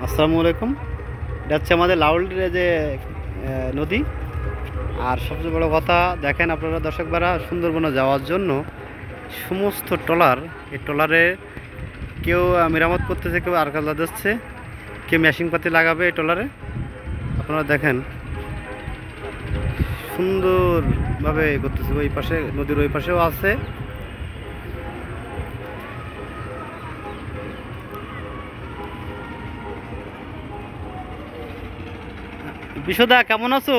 আসসালামু আলাইকুম। এটা হচ্ছে আমাদের লাউলের যে নদী। আর সবচেয়ে বড় কথা দেখেন আপনারা দর্শক ভাড়া, সুন্দরবনে যাওয়ার জন্য সমস্ত ট্রলার, এই ট্রলারে কেউ মেরামত করতেছে, কেউ আরকালা দিচ্ছে, কেউ মেশিন পাতি লাগাবে এই ট্রলারে। আপনারা দেখেন সুন্দরভাবে করতেছে। ওই পাশে নদীর ওই পাশেও আছে। বিশুদা কেমন আছো?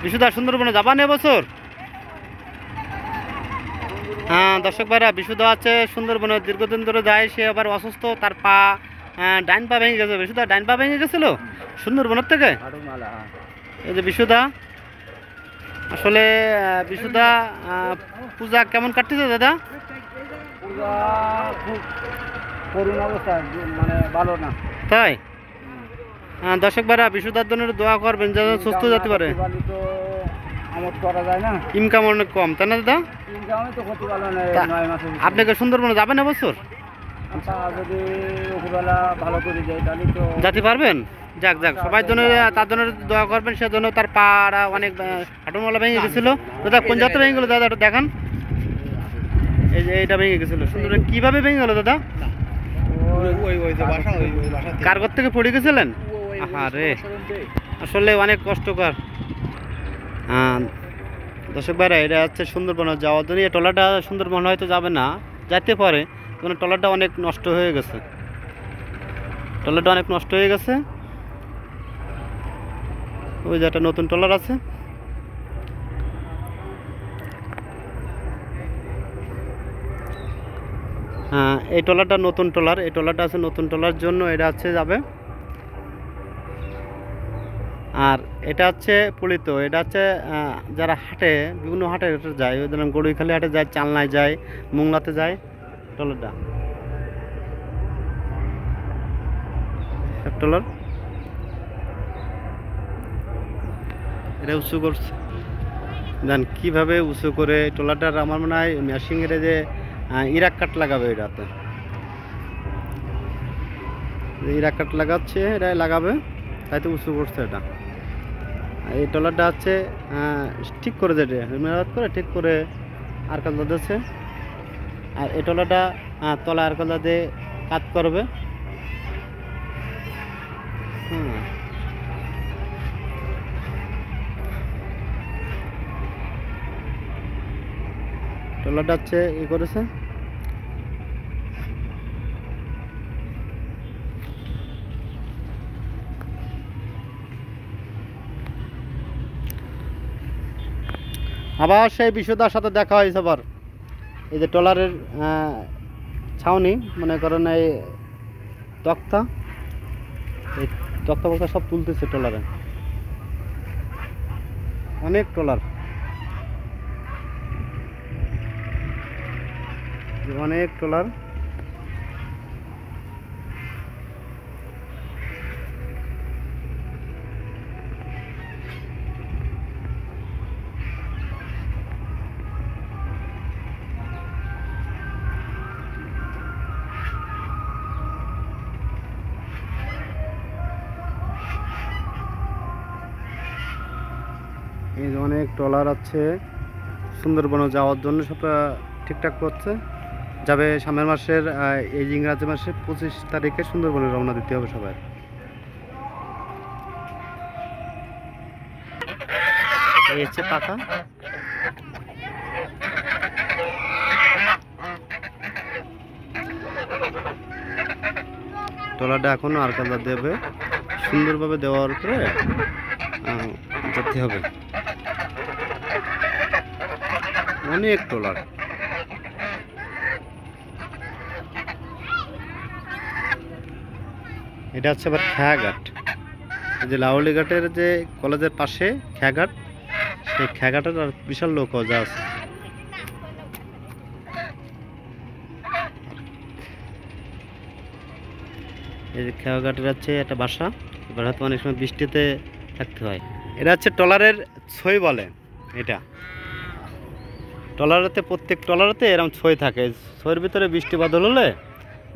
বিশুদা সুন্দরবনে যাবা না এবছর? হ্যাঁ দর্শক ভাইরা, বিশুদা আছে সুন্দরবনে, দীর্ঘদিন ধরে যায়। সে আবার অসুস্থ, তার পা ডাইন পা ভেঙে গেছে। বিশুদা ডাইন পা ভেঙে গেছিল সুন্দরবনের থেকে। এই যে বিশুদা, আসলে বিশুদা পূজা কেমন কাটতেছে দাদা? পূজা খুব করুণ অবস্থা, মানে ভালো না। তাই দর্শক ভাইরা, বিশুদার জন্য দোয়া করবেন যেন সুস্থ যেতে পারে। তো আমোদ করা যায় না, ইনকাম অনেক কম, তাই না দাদা? ইনকামে তো ক্ষতি ভালো না। 9 মাসে আপনি কি সুন্দরবনে যাবেন এবছর? যদি উপরবেলা ভালো করে যায় তাহলে তো যেতে পারবেন। যাক যাক, সবার জন্য তার জন্য দোয়া করবেন। সেজন্য তার পাড়া অনেক হাঁটুমালা ভেঙে গেছিলো। দাদা কোন জায়গাতে ভেঙে গেলো দাদা, একটু দেখান। এই যে এইটা ভেঙে গেছিলো। সুন্দর কীভাবে ভেঙে গেলো দাদা? কার ঘর থেকে পড়ে গেছিলেন? আরে আসলে অনেক কষ্টকর। হ্যাঁ দর্শক ভাইরা, এটা হচ্ছে সুন্দরবনে যাওয়ার জন্য। এই ট্রলারটা সুন্দরবন হয়তো যাবে না, যাইতে পারে, কারণ ট্রলারটা অনেক নষ্ট হয়ে গেছে। ট্রলারটা অনেক নষ্ট হয়ে গেছে। ওই যে একটা নতুন ট্রলার আছে। হ্যাঁ এই ট্রলারটা নতুন ট্রলার, এই ট্রলারটা আছে নতুন ট্রলার জন্য এটা হচ্ছে যাবে। আর এটা হচ্ছে পলিত, এটা হচ্ছে যারা হাটে, বিভিন্ন হাটে যায়, ওই ধরুন গড়ুইখালি হাটে যায়, চালনায় যায়, মোংলাতে যায় ট্রলারটা। ট্রলার এটা উঁচু করছে, জান কীভাবে উঁচু করে ট্রলারটার। আমার মনে হয় মেশিনের যে ইরাক কাট লাগাবে, এটাতে ইরাক কাট লাগাচ্ছে, এটা লাগাবে, তাই তো উঁচু করছে এটা। এই ট্রলারটা হচ্ছে ঠিক করে দেবে, মেরামত করে ঠিক করে আরকালা দিচ্ছে। আর এই ট্রলারটা তলা আরকালা দিয়ে কাজ করবে। ট্রলারটা হচ্ছে করেছে। আবার সেই বিশুদার সাথে দেখা হয়েছে আবার। এই যে ট্রলারের ছাউনি, মনে করেন এই তক্তা, এই তক্তা বক্তা সব তুলতেছে ট্রলারে। অনেক ট্রলার, অনেক ট্রলার। এই যে অনেক ট্রলার আছে সুন্দরবনে যাওয়ার জন্য, সব ঠিকঠাক করছে। যাবে সামনের মাসের এই ইংরাজি মাসের 25 তারিখে সুন্দরবনে রওনা দিতে হবে সবাই। এই হচ্ছে পাকা। ট্রলারটা এখনো আরকালা দেবে, সুন্দরভাবে দেওয়ার পরে যেতে হবে। অনেক ট্রলার। এটা হচ্ছে আবার খেয়াঘাট, এই যে লাউলি ঘাটের যে কলেজের পাশে খেয়াঘাট, সেই খেয়াঘাটের আর বিশাল লোক যা আছে। এই যে খেয়াঘাটের হচ্ছে একটা বাসা, এবার হয়তো অনেক সময় বৃষ্টিতে থাকতে হয়। এটা হচ্ছে ট্রলারের ছই বলে। এটা ট্রলারেতে, প্রত্যেক ট্রলারেতে এরকম ছই থাকে। ছইয়ের ভিতরে বৃষ্টি বাদল হলে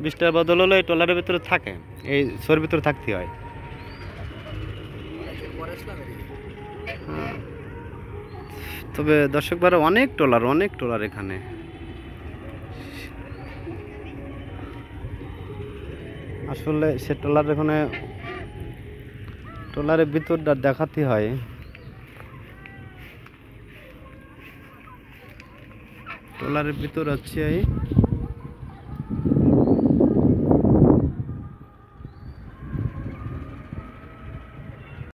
20 টাকার বদল হলো এই ট্রলারের ভিতরে থাকে, এই শোর ভিতরে থাকতে হয়। হ্যাঁ। তবে দর্শক ভাইরা অনেক ট্রলার এখানে। আসলে সে ট্রলার এখানে ট্রলারের ভিতরটা দেখাতে হয়। ট্রলারের ভিতর আছে